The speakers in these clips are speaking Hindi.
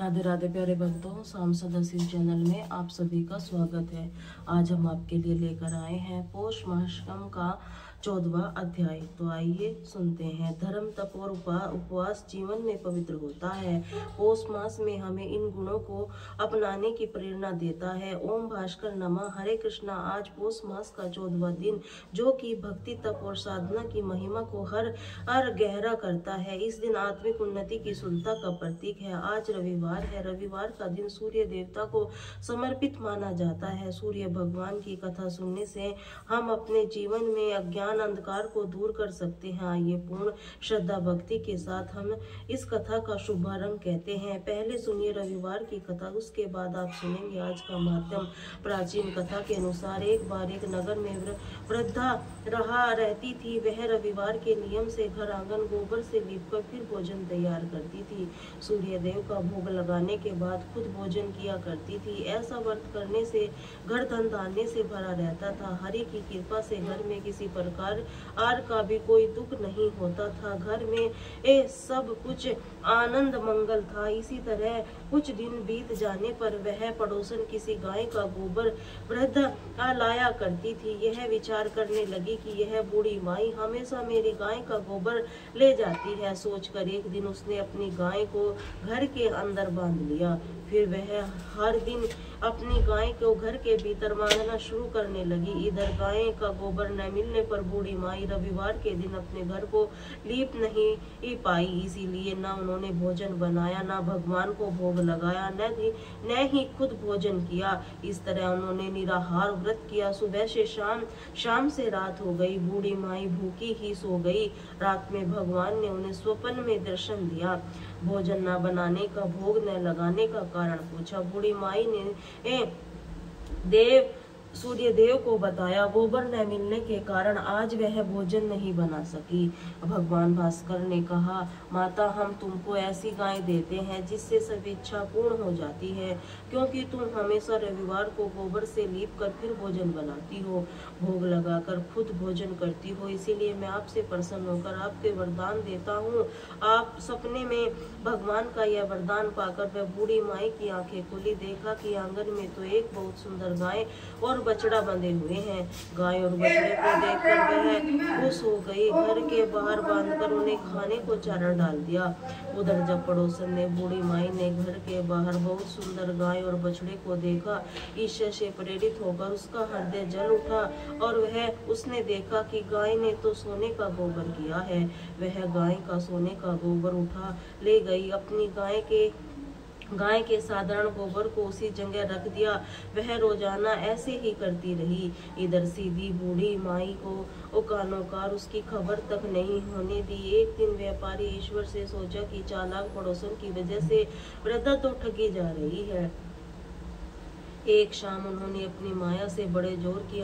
राधे राधे प्यारे भक्तों, सांसद हसीन चैनल में आप सभी का स्वागत है। आज हम आपके लिए लेकर आए हैं पौष मासकम का 14वां अध्याय। तो आइए सुनते हैं। धर्म, तप और उपवास जीवन में पवित्र होता है। पौष मास में हमें इन गुणों को अपनाने की प्रेरणा देता है। ओम भास्कर नमः। हरे कृष्णा। आज पौष मास का 14वां दिन, जो कि भक्ति, तप और साधना की महिमा को हर गहरा करता है। इस दिन आत्मिक उन्नति की शुद्धता का प्रतीक है। आज रविवार है। रविवार का दिन सूर्य देवता को समर्पित माना जाता है। सूर्य भगवान की कथा सुनने से हम अपने जीवन में अज्ञान अंधकार को दूर कर सकते हैं। आइए पूर्ण श्रद्धा भक्ति के साथ हम इस कथा का शुभारंभ कहते हैं। पहले सुनिए रविवार की कथा, उसके बाद आप सुनेंगे आज का माध्यम। प्राचीन कथा के अनुसार एक बार एक नगर में वृद्धा रहती थी। वह रविवार के नियम से घर आंगन गोबर से लीपकर फिर भोजन तैयार करती थी। सूर्य देव का भोग लगाने के बाद खुद भोजन किया करती थी। ऐसा व्रत करने से घर धन धान्य से भरा रहता था। हरि की कृपा से घर में किसी प्रकार आर का भी कोई दुख नहीं होता था। घर में सब कुछ आनंद मंगल था। इसी तरह कुछ दिन बीत जाने पर वह पड़ोसन किसी गाय का गोबर वृद्ध लाया करती थी। यह विचार करने लगी कि यह बूढ़ी माई हमेशा मेरी गाय का गोबर ले जाती है। सोचकर एक दिन उसने अपनी गाय को घर के अंदर बांध लिया। फिर वह हर दिन अपनी गाय को घर के भीतर बांधना शुरू करने लगी। इधर गाय का गोबर न मिलने पर बूढ़ी माई रविवार के दिन अपने घर को लीप नहीं पाई। इसीलिए न उन्होंने भोजन बनाया, न भगवान को भोग लगाया, न ही खुद भोजन किया। इस तरह उन्होंने निराहार व्रत किया। सुबह से शाम से रात हो गई। बूढ़ी माई भूखी ही सो गई। रात में भगवान ने उन्हें स्वप्न में दर्शन दिया। भोजन न बनाने का, भोग न लगाने का कारण पूछा। बूढ़ी माई ने सूर्य देव को बताया। गोबर न मिलने के कारण आज वह भोजन नहीं बना सकी। भगवान भास्कर ने कहा, माता, हम तुमको ऐसी गाय देते हैं जिससे सब इच्छा पूर्ण हो जाती है, क्योंकि तुम हमेशा रविवार को गोबर से लीप कर फिर भोजन बनाती हो, भोग लगाकर खुद भोजन करती हो। इसीलिए मैं आपसे प्रसन्न होकर आपके वरदान देता हूँ। आप सपने में भगवान का यह वरदान पाकर वह बूढ़ी माई की आंखें खुली। देखा कि आंगन में तो एक बहुत सुंदर गाय और बछड़ा बंधे हुए हैं। गाय और बछड़े को देखकर वह खुश हो गई। घर के बाहर बांधकर उन्हें खाने को चारा डाल दिया। उधर जब पड़ोसन ने बूढ़ी माई ने घर के बाहर बहुत सुंदर गाय और बछड़े को देखा, ईर्ष्या से प्रेरित होकर उसका हृदय जल उठा और उसने देखा कि गाय ने तो सोने का गोबर किया है। वह गाय का सोने का गोबर उठा ले गई। अपनी गाय के साधारण गोबर को उसी जगह रख दिया। वह रोजाना ऐसे ही करती रही। इधर सीधी बूढ़ी माई को कानोकार उसकी खबर तक नहीं होने दी। एक दिन व्यापारी ईश्वर से सोचा कि चालाक पड़ोसन की वजह से वृद्धा तो ठगी जा रही है। एक शाम उन्होंने अपनी माया से बड़े जोर की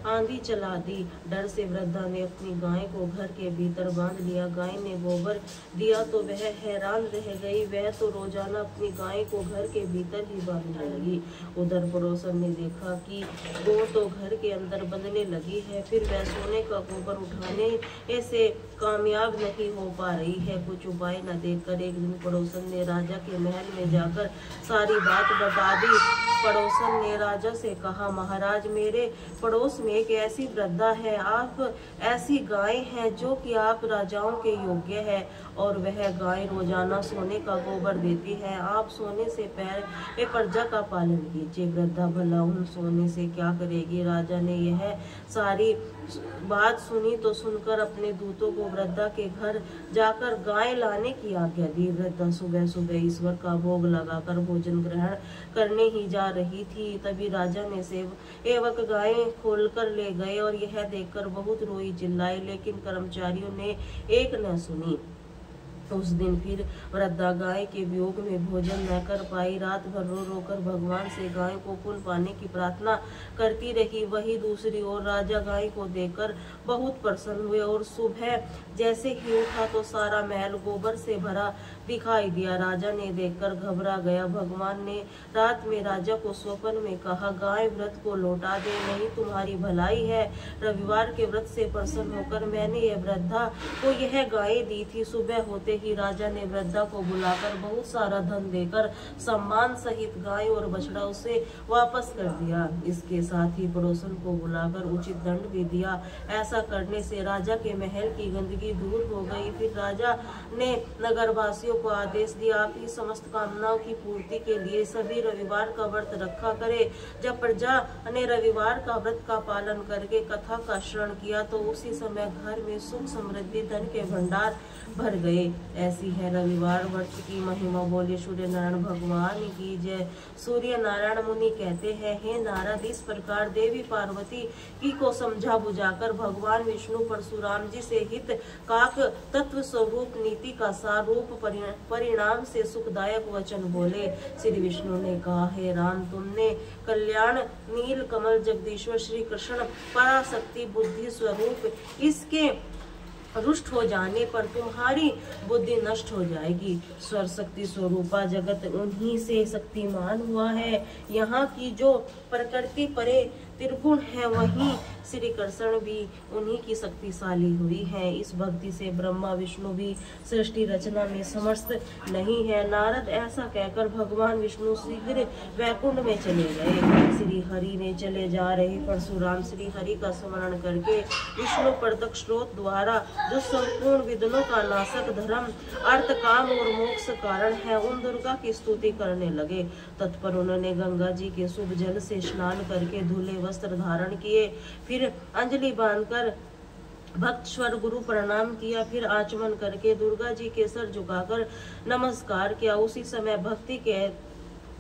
आंधी चला दी। डर से वृद्धा ने अपनी गाय को घर के भीतर बांध लिया। गाय ने गोबर दिया तो वह हैरान रह गई। वह तो रोजाना अपनी गाय को घर के भीतर ही बांधने लगी। उधर पड़ोसन ने देखा कि वो तो घर के अंदर बंधने लगी है, फिर वह सोने का गोबर उठाने से कामयाब नहीं हो पा रही है। कुछ उपाय न देखकर एक दिन पड़ोसन ने राजा के महल में जाकर सारी बात बता दी। पड़ोसन ने राजा से कहा, महाराज, मेरे पड़ोस में एक ऐसी वृद्धा है, आप ऐसी गाय है जो कि आप राजाओं के योग्य है, और वह गाय रोजाना सोने का गोबर देती है। आप सोने से पहले प्रजा का पालन कीजिए। वृद्धा भला उन सोने से क्या करेगी? राजा ने यह सारी बात सुनी तो सुनकर अपने दूतों को वृद्धा के घर जाकर गाय लाने की आज्ञा दी। वृद्धा सुबह सुबह ईश्वर का भोग लगाकर भोजन ग्रहण करने ही जा रही थी। तभी राजा ने सेवक गाय खोलकर ले गए और यह देखकर बहुत रोई चिल्लाई, लेकिन कर्मचारियों ने एक न सुनी। उस दिन फिर वृद्धा गाय के वियोग में भोजन न कर पाई। रात भर रो रो कर भगवान से गाय को पुण्य पाने की प्रार्थना करती रही। वही दूसरी ओर राजा गाय को देखकर बहुत प्रसन्न हुए और सुबह जैसे ही उठा तो सारा महल गोबर से भरा दिखाई दिया। राजा ने देखकर घबरा गया। भगवान ने रात में राजा को स्वप्न में कहा, गाय व्रत को लौटा दे, नहीं तुम्हारी भलाई है। रविवार के व्रत से प्रसन्न होकर मैंने यह वृद्धा को यह गाय दी थी। सुबह होते ही राजा ने वृद्धा को बुलाकर बहुत सारा धन देकर सम्मान सहित गाय और बछड़ा उसे वापस कर दिया। इसके साथ ही पड़ोसन को बुलाकर उचित दंड भी दिया। ऐसा करने से राजा के महल की गंदगी दूर हो गई। फिर राजा ने नगरवासियों को आदेश दिया, आपकी समस्त कामनाओं की पूर्ति के लिए सभी रविवार का व्रत रखा करे। जब प्रजा ने रविवार का व्रत का पालन करके कथा का श्रवण किया तो उसी समय घर में सुख समृद्धि धन के भंडार भर गए। ऐसी है रविवार व्रत की महिमा। बोले सूर्य नारायण भगवान की जय। सूर्य नारायण मुनि कहते हैं, हे नारद, इस प्रकार देवी पार्वती की को समझा बुझाकर भगवान विष्णु परशुराम जी से हित काक तत्व स्वरूप नीति का सार रूप परिणाम से सुखदायक वचन बोले। श्री विष्णु ने कहा, हे राम, तुमने कल्याण नील कमल जगदीश्वर श्री कृष्ण पराशक्ति बुद्धि स्वरूप इसके रुष्ट हो जाने पर तुम्हारी बुद्धि नष्ट हो जाएगी। स्वर शक्ति स्वरूपा जगत उन्हीं से शक्तिमान हुआ है। यहाँ की जो प्रकृति परे त्रिगुण है वही श्री कृष्ण भी उन्हीं की शक्तिशाली हुई है। इस भक्ति से ब्रह्मा विष्णु भी सृष्टि रचना में समर्थ नहीं है। नारद ऐसा कहकर भगवान विष्णु शीघ्र वैकुंठ में चले गए। श्री हरि ने चले जा रहे परशुराम श्री हरि का स्मरण करके विष्णु प्रदक्ष स्रोत द्वारा जो संपूर्ण विघ्नों का नाशक धर्म अर्थ काम और मोक्ष कारण है उन दुर्गा की स्तुति करने लगे। तत्पर उन्होंने गंगा जी के शुभ जल से स्नान करके धुले वस्त्र धारण किए। फिर अंजलि बांधकर भक्त स्वर गुरु प्रणाम किया। फिर आचमन करके दुर्गा जी के सर झुकाकर नमस्कार किया। उसी समय भक्ति के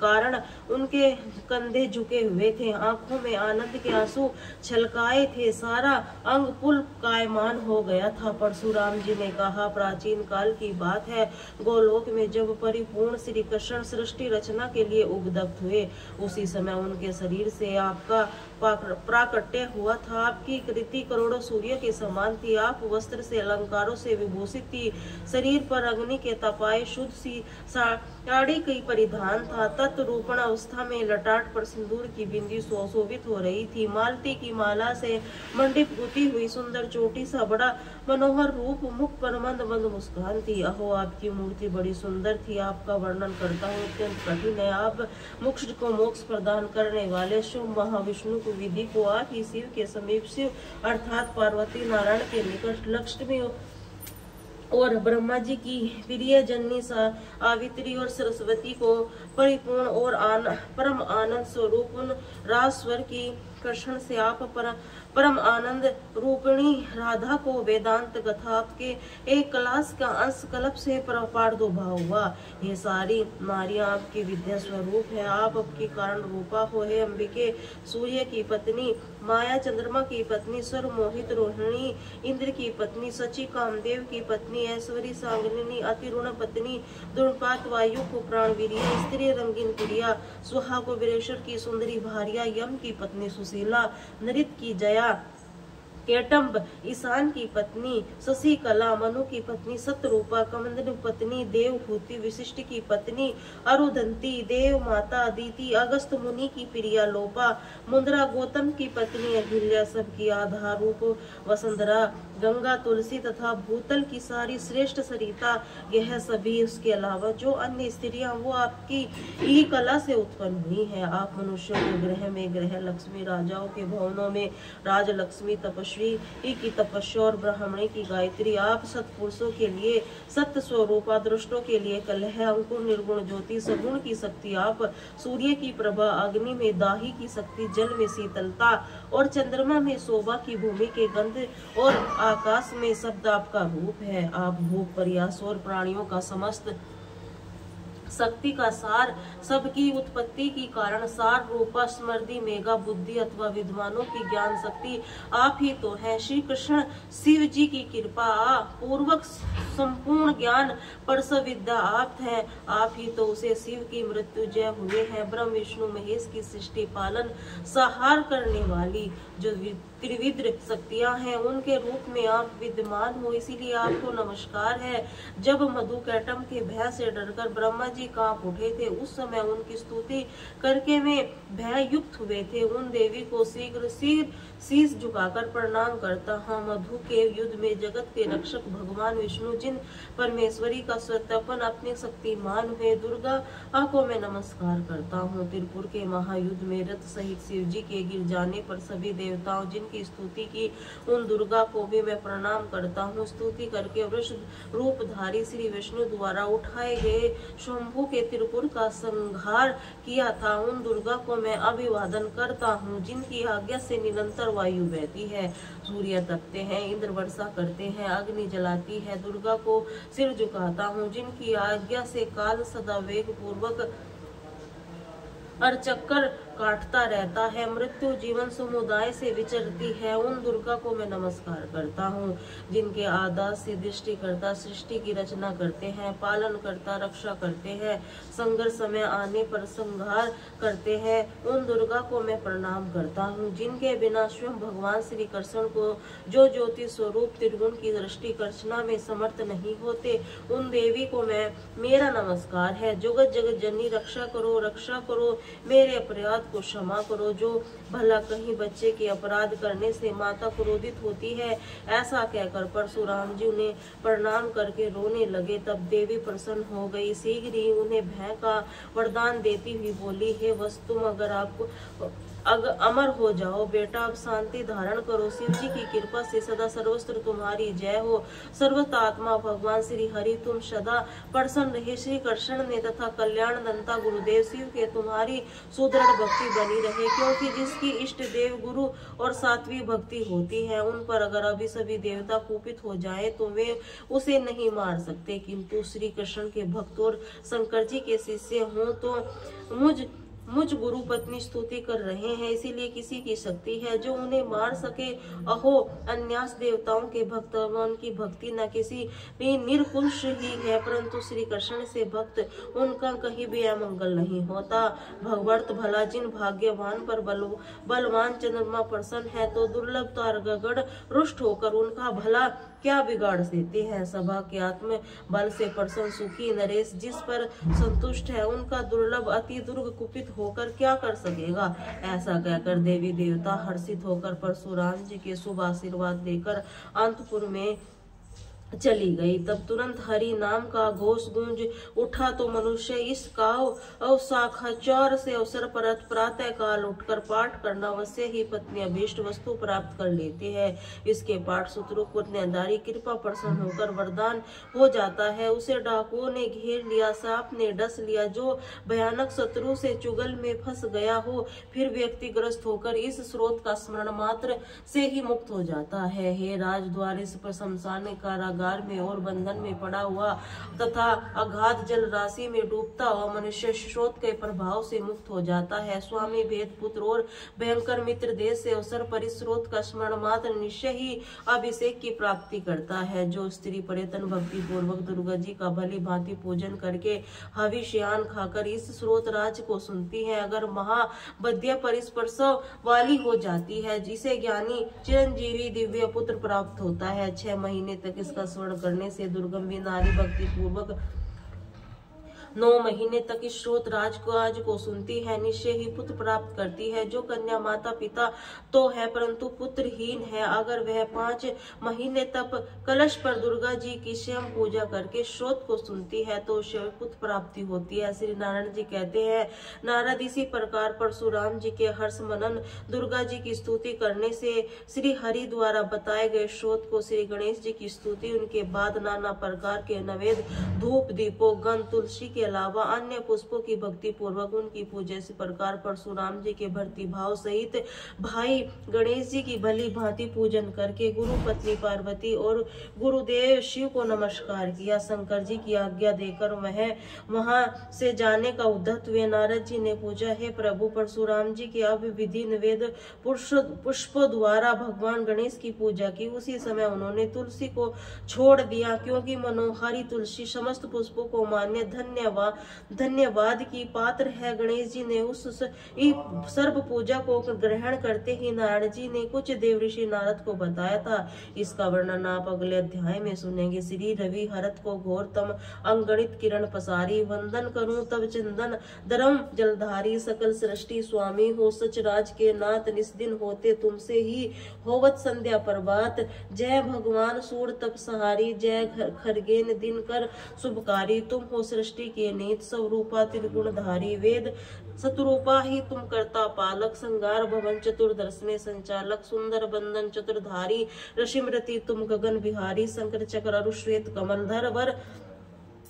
कारण उनके कंधे झुके हुए थे, आंखों में आनंद के आंसू छलकाए थे, सारा अंग पुलकायमान हो गया था। परशुराम जी ने कहा, प्राचीन काल की बात है, गोलोक में जब परिपूर्ण श्री कृष्ण सृष्टि रचना के लिए उद्युक्त हुए, उसी समय उनके शरीर से आपका प्राकट्य हुआ था। आपकी कृति करोड़ों सूर्य के समान थी। आप वस्त्र से अलंकारों से विभूषित थी। शरीर पर अग्नि के तपाए शुद्ध सी साड़ी की परिधान था। तत्रूपण अवस्था में लटाट पर सिंदूर की बिंदी सुशोभित हो रही थी। मालती की माला से मंडित गुथी हुई सुंदर चोटी सा बड़ा मनोहर रूप, मुख पर मंद मंद मुस्कान थी। अहो, आपकी मूर्ति बड़ी सुंदर थी। आपका वर्णन करता हूँ अत्यंत कठिन है। आप मोक्ष को मोक्ष प्रदान करने वाले शुभ महाविष्णु को विधि को आप ही शिव के समीप शिव अर्थात पार्वती नारायण के निकट लक्ष्मी और ब्रह्मा जी की प्रिय जननी सावित्री और सरस्वती को परिपूर्ण और परम आनंद स्वरूप उन राजस्वर की कृष्ण से आप परम आनंद रूपिणी राधा को वेदांत कथा आपके एक क्लास का अंश कल्प से प्रादुर्भाव हुआ। ये सारी नारियां आपकी विद्या स्वरूप है। आप आपके कारण रूपा हो। हे अंबिके, सूर्य की पत्नी, माया चंद्रमा की पत्नी, स्वर मोहित रोहिणी, इंद्र की पत्नी, सची कामदेव की पत्नी, ऐश्वरी सांगलिनी, अतिरुण पत्नी, दुर्पात वायु को प्राणवीर्य, स्त्री रंगीन प्रिया, सुहा को वीरेश्वर की सुंदरी भारिया, यम की पत्नी सुशीला, नृत्य की जया, केटम्ब, ईशान की पत्नी, शशि कला, मनु की पत्नी, सतरूपा, कमंडलु पत्नी, देवभूति, विशिष्ट की पत्नी, अरुधंती, देव माता, अदिति, अगस्त मुनि की प्रिया लोपा, मुद्रा, गौतम की पत्नी अहिल्या, सबकी आधार रूप वसुंधरा, गंगा, तुलसी तथा भूतल की सारी श्रेष्ठ सरिता, यह सभी उसके अलावा जो अन्य स्त्रियां वो आपकी ही कला से उत्पन्न हुई है। आप मनुष्यों के ग्रह में ग्रह लक्ष्मी, राजाओं के भवनों में राज लक्ष्मी, तपस्वी की तपस्या और ब्राह्मणी की गायत्री, आप सत्पुरुषों के लिए सत्य स्वरूपा, दुष्टों के लिए कलह, अंकुर, निर्गुण ज्योति, सगुण की शक्ति, आप सूर्य की प्रभा, अग्नि में दाही की शक्ति, जल में शीतलता और चंद्रमा में शोभा की भूमि के गंध और आकाश में शब्द आपका रूप है। आप भूख, प्रयास और प्राणियों का समस्त शक्ति का सार, सबकी उत्पत्ति की कारण सार, रूपा, स्मृति, मेघा, बुद्धि अथवा विद्वानों की ज्ञान शक्ति आप ही तो है। श्री कृष्ण शिव जी की कृपा पूर्वक संपूर्ण ज्ञान परसव विद्या आप है। आप ही तो उसे शिव की मृत्यु जय हुए हैं। ब्रह्म विष्णु महेश की सृष्टि पालन संहार करने वाली जो त्रिविध शक्तियां हैं उनके रूप में आप विद्यमान हो, इसीलिए आपको नमस्कार है। जब मधु कैटम के भय से डरकर ब्रह्मा जी जी कांप उठे थे। उस समय उनकी स्तुति करके वे भययुक्त हुए थे। उन देवी को शीघ्र शीश झुकाकर प्रणाम करता हूँ। मधु के युद्ध में जगत के रक्षक भगवान विष्णु, जिन परमेश्वरी का स्वतपन अपने शक्तिमान हुए, दुर्गा को मैं नमस्कार करता हूँ। त्रिपुर के महायुद्ध में रथ सहित शिव जी के गिर जाने पर सभी देवताओं जिनकी स्तुति की, उन दुर्गा को भी मैं प्रणाम करता हूँ। स्तुति करके वृष रूपधारी श्री विष्णु द्वारा उठाए गए शंभु के त्रिपुर का संहार किया था, उन दुर्गा को मैं अभिवादन करता हूँ। जिनकी आज्ञा से निरंतर वायु बहती है, सूर्य तपते हैं, इंद्र वर्षा करते हैं, अग्नि जलाती है, दुर्गा को सिर झुकाता हूँ। जिनकी आज्ञा से काल सदा वेग पूर्वक चक्कर काटता रहता है, मृत्यु जीवन समुदाय से विचरती है, उन दुर्गा को मैं नमस्कार करता हूँ। जिनके आदेश से दृष्टि करता सृष्टि की रचना करते हैं, पालन करता रक्षा करते हैं, संघर्ष समय आने पर संहार करते हैं, उन दुर्गा को मैं प्रणाम करता हूँ। जिनके बिना स्वयं भगवान श्री कृष्ण को जो ज्योति स्वरूप त्रिगुण की दृष्टि रचना में समर्थ नहीं होते, उन देवी को मैं मेरा नमस्कार है। जगत जगत जननी रक्षा करो, मेरे अपराध को क्षमा करो। जो भला कहीं बच्चे के अपराध करने से माता क्रोधित होती है, ऐसा कहकर परशुराम जी उन्हें प्रणाम करके रोने लगे। तब देवी प्रसन्न हो गई, शीघ्र ही उन्हें भय का वरदान देती हुई बोली, हे वस्तु, अगर आपको अमर हो जाओ बेटा, अब शांति धारण करो। शिव जी की कृपा से सदा सर्वस्त्र तुम्हारी जय हो। सर्वतात्मा भगवान श्री हरि तुम सदा प्रसन्न रहे। श्री कृष्ण ने तथा कल्याण दंता गुरुदेव शिव के तुम्हारी सुदृढ़ भक्ति बनी रहे, क्योंकि जिसकी इष्ट देव गुरु और सात्वी भक्ति होती है, उन पर अगर अभी सभी देवता कुपित हो जाए तो वे उसे नहीं मार सकते, किंतु श्री कृष्ण के भक्त और शंकर जी के शिष्य हों तो मुझ गुरु पत्नी स्तुति कर रहे हैं, इसीलिए किसी की शक्ति है जो उन्हें मार सके। अहो, अन्यास देवताओं के भक्त उनकी भक्ति न किसी निर्कुश ही है, परंतु श्री कृष्ण से भक्त उनका कहीं भी अमंगल नहीं होता। भगवत भला जिन भाग्यवान पर बलवान चंद्रमा प्रसन्न है, तो दुर्लभ तारगण रुष्ट होकर उनका भला क्या बिगाड़ देते हैं। सभा के आत्म बल से प्रसन्न सुखी नरेश जिस पर संतुष्ट है, उनका दुर्लभ अति दुर्ग कुपित होकर क्या कर सकेगा। ऐसा कहकर देवी देवता हर्षित होकर परशुराम जी के शुभ आशीर्वाद देकर अंतपुर में चली गई। तब तुरंत हरि नाम का घोष गूंज उठा, तो मनुष्य इस काव शाखाचौर से अवसर पर प्रातः काल उठकर पाठ करना अवश्य ही पत्नी अभीष्ट वस्तु प्राप्त कर लेते हैं। इसके पाठ सूत्रों को कन्यादारी कृपा प्रसन्न होकर वरदान हो जाता है। उसे डाकुओं ने घेर लिया, सांप ने डस लिया, जो भयानक शत्रु से चुगल में फंस गया हो, फिर व्यक्तिग्रस्त होकर इस स्रोत का स्मरण मात्र से ही मुक्त हो जाता है। हे राजद्वार, इस प्रशंसान कारागार में और बंधन में पड़ा हुआ तथा अगाध जल राशि में डूबता हुआ मनुष्य स्रोत के प्रभाव से मुक्त हो जाता है। स्वामी भेद पुत्र और भयंकर मित्र देश से अवसर पर इस स्रोत का स्मरण मात्र निश्चय ही अभिषेक की प्राप्ति करता है। जो स्त्री पर्यटन भक्ति पूर्वक दुर्गा जी का भली भांति पूजन करके हविष्यान खाकर इस स्रोत राज को सुनती है, अगर महाबद्य परिस्पर्शव वाली हो जाती है, जिसे ज्ञानी चिरंजीवी दिव्य पुत्र प्राप्त होता है। 6 महीने तक इसका स्मरण करने से दुर्गम नारी भक्ति पूर्वक 9 महीने तक इस स्रोत राज को सुनती है, निश्चय ही पुत्र प्राप्त करती है। जो कन्या माता पिता तो है परंतु पुत्रहीन है, अगर वह 5 महीने तक कलश पर दुर्गा जी की स्वयं पूजा करके स्रोत को सुनती है, तो उसे पुत्र प्राप्ति होती है। श्री नारायण जी कहते हैं, नारद इसी प्रकार परशुराम जी के हर्ष मनन दुर्गा जी की स्तुति करने से श्री हरि द्वारा बताए गए स्रोत को श्री गणेश जी की स्तुति, उनके बाद नाना प्रकार के नवेद धूप दीपों गंध तुलसी के अलावा अन्य पुष्पों की भक्ति पूर्वक उनकी पूजा। इस प्रकार परशुराम जी के भक्ति भाव सहित भाई गणेश जी की भली भांति पूजन करके गुरु पत्नी पार्वती और गुरुदेव शिव को नमस्कार किया। शंकर जी की आज्ञा देकर वहां से जाने का उद्यत हुए। नारद जी ने पूछा, हे प्रभु, परशुराम जी के अब विधि निवेद पुष्पों द्वारा भगवान गणेश की पूजा की। उसी समय उन्होंने तुलसी को छोड़ दिया, क्योंकि मनोहारी तुलसी समस्त पुष्पों को मान्य धन्य धन्यवाद की पात्र है। गणेश जी ने उस सर्व पूजा को ग्रहण करते ही नारायण जी ने कुछ देवऋषि नारद को बताया था। इसका वर्णन आप अगले अध्याय में सुनेंगे। श्री रवि हरत को घोरतम अंगणित किरण पसारी, वंदन करूं तब चंदन धर्म जलधारी, सकल सृष्टि स्वामी हो सचराज के नाथ, निस्दिन होते तुमसे ही होवत संध्या प्रभात। जय भगवान सूर तप सहारी, जय खरगेन दिन कर शुभकारी, तुम हो सृष्टि के नीत स्वरूपा त्रिगुणधारी। वेद शत्रुपा ही तुम करता पालक, संगार भवन चतुर्दर्शने संचालक, सुंदर बंदन चतुर्धारी, ऋषिमृति तुम गगन बिहारी, शंकर चक्र अरु श्वेत कमल धर वर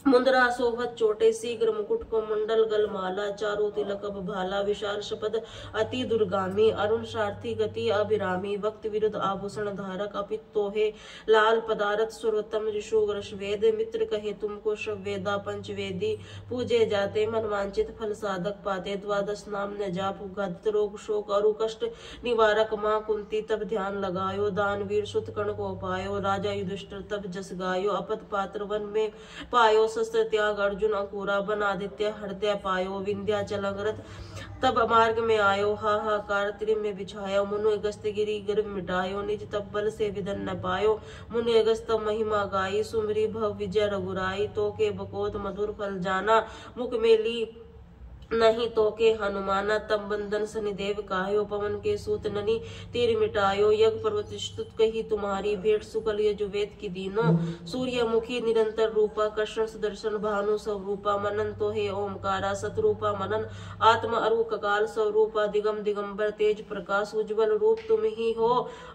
मुंद्रा सोहत चोटे, शीघ्र मुकुट को मंडल गलमाला, चारों तिलक भाला, विशाल शपथ अति दुर्गामी, अरुण सारथी गति अभिरामी, वक्त विरुद्ध आभूषण धारक, अपितोहे लाल पदारथ, सर्वोत्तम ऋषुग्रश वेद, मित्र कहे तुमको शवेदा पंचवेदी, पूजे जाते मनवांचित फल साधक पाते, द्वादश नाम न जाप उगत रोग शोक अरु कष्ट निवारक, माँ कुंती तब ध्यान लगायो, दानवीर सुत कर्ण को पायो, राजा युधिष्ठिर तब जस गायो, अपत पात्र वन में पायो, शस्त्र त्याग अर्जुन अंकुरा, बन आदित्य हृदय पायो, विंध्याचल अंगरथ तब मार्ग में आयो, हाहाकार त्रिम में बिछायो, मुनु अगस्त गिरी गर्भ मिटायो, निज तब बल से विदन न पायो, मुनि अगस्त महिमा गाई, सुमरी भव विजय रघुराई, तो के बकोत मधुर फल जाना, मुख में ली नहीं तो के हनुमाना, तब बंदन शनिदेव कायो, पवन के सूत ननी तीर मिटायो, यज्ञ पर्वत स्तुत कही तुम्हारी, भेंट सुकल यजुवेद की दीनो, सूर्यमुखी निरंतर रूपा, कृष्ण सुदर्शन भानु स्वरूपा, मनन तो हे ओमकारा, सतरूपा मनन आत्म अरु ककाल स्वरूपा, दिगम दिगंबर तेज प्रकाश, उज्ज्वल रूप तुम ही हो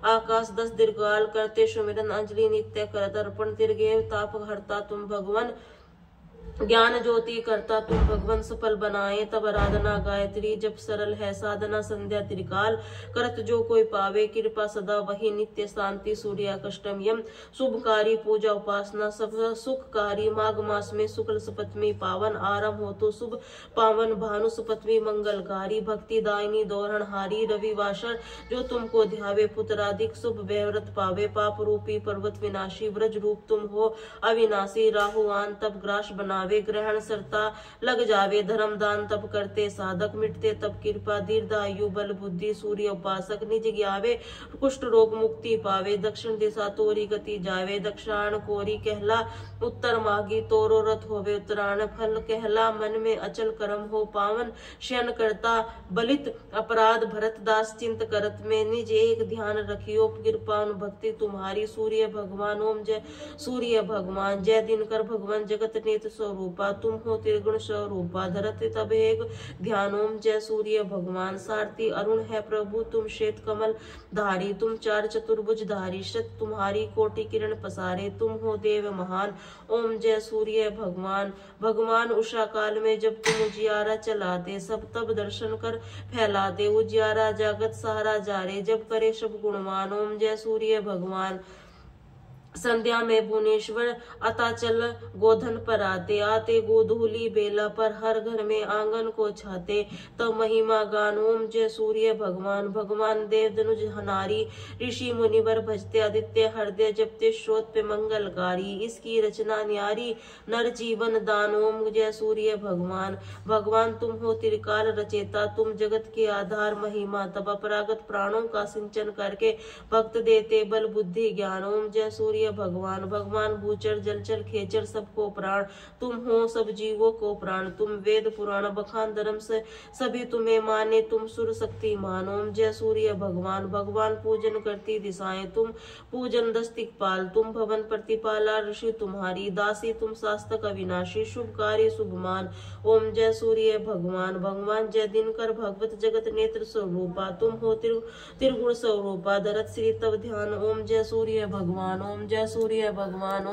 आकाश, दस दीर्घाल करते सुमिरन, अंजलि नित्य करत अर्पण, तिरगेव ताप हरता तुम भगवन, ज्ञान ज्योति करता तुम भगवन, सफल बनाए तब आराधना गायत्री, जब सरल है साधना संध्या त्रिकाल, करत जो कोई पावे, कृपा सदा वही नित्य शांति, सूर्य कष्टम यम शुभकारी, पूजा उपासना सब सुखकारी, माघ मास में शुक्ल सप्तमी पावन, आरंभ हो तो शुभ पावन, भानु सप्तमी मंगलकारी, भक्ति दायिनी दोहरण हारी, रविवासर जो तुमको ध्यावे, पुत्राधिक शुभ व्यव्रत पावे, पाप रूपी पर्वत विनाशी, व्रज रूप तुम हो अविनाशी, राहुआन तब ग्रास बनावे, ग्रहण सरता लग जावे, धर्म दान तब करते साधक, मिटते तब कृपा, दीर्घायु बल बुद्धि, सूर्य उपासक निज ज्ञावे, कुष्ठ रोग मुक्ति पावे, दक्षिण दिशा तोरी गति जावे, दक्षिण कोरी कहला, उत्तर मागी तोरो रथ होवे, उत्तरायण फल कहला, मन में अचल कर्म हो पावन, शयन करता बलित अपराध भरत दास, चिंत करत में निज एक ध्यान रखियो, कृपा भक्ति तुम्हारी, सूर्य भगवान ओम जय सूर्य भगवान, जय दिनकर भगवान, जगत नेत स्वरूपा, तुम हो त्रिगुण स्वरूपा, धरते तब एक ध्यान ओम जय सूर्य भगवान, सारथी अरुण है प्रभु तुम, श्वेत कमल धारी तुम, चार चतुर्भुज धारी, शत तुम्हारी कोटि किरण पसारे, तुम हो देव महान, ओम जय सूर्य भगवान। भगवान उषा काल में जब तुम उजियारा चलाते, सब तब दर्शन कर फैलाते, उजियारा जागत सारा जारे, जब करे सब गुणवान, ओम जय सूर्य भगवान। संध्या में भुवनेश्वर अताचल गोधन पर आते, आते गोधूली बेला पर, हर घर में आंगन को छाते, तब महिमा गान ओम जय सूर्य भगवान। भगवान देव धनुज हनारी, ऋषि मुनिवर भजते, आदित्य हृदय जपते, श्रोत पे मंगलकारी, इसकी रचना न्यारी, नर जीवन दान ओम जय सूर्य भगवान। भगवान तुम हो त्रिकाल रचेता, तुम जगत के आधार, महिमा तब अपरागत प्राणों का सिंचन करके, भक्त देते बल बुद्धि ज्ञान, ओम जय सूर्य भगवान। भगवान भूचर जलचर खेचर सबको प्राण, तुम हो सब जीवों को प्राण, तुम वेद पुराण बखान धर्म से सभी तुम्हें माने, तुम सुर शक्ति मान, ओम जय सूर्य भगवान। भगवान पूजन करती दिशाएं, तुम पूजन दस्तिकपाल, तुम भवन प्रतिपाला, ऋषि तुम्हारी दासी, तुम शास्तक अविनाशी, शुभकारी शुभमान, ओम जय सूर्य भगवान। भगवान जय दिनकर भगवत जगत नेत्र स्वरूपा, तुम हो त्रिगुण स्वरूपा, धरत श्री तब ध्यान, ओम जय सूर्य भगवान, ओम जय सूर्य भगवान।